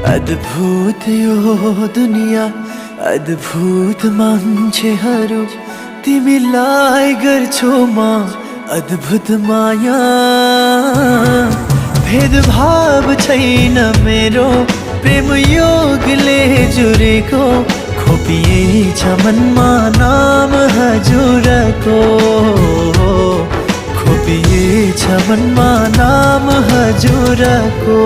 अद्भुत यो दुनिया, अद्भुत मान्छेहरू, तिमीलाई गर्छु म अद्भुत माया। भेदभाव छैन मेरो प्रेम योगले जुरेको, खोपिएछ मनमा नाम हजुरको, खोपिएछ मनमा नाम हजुरको।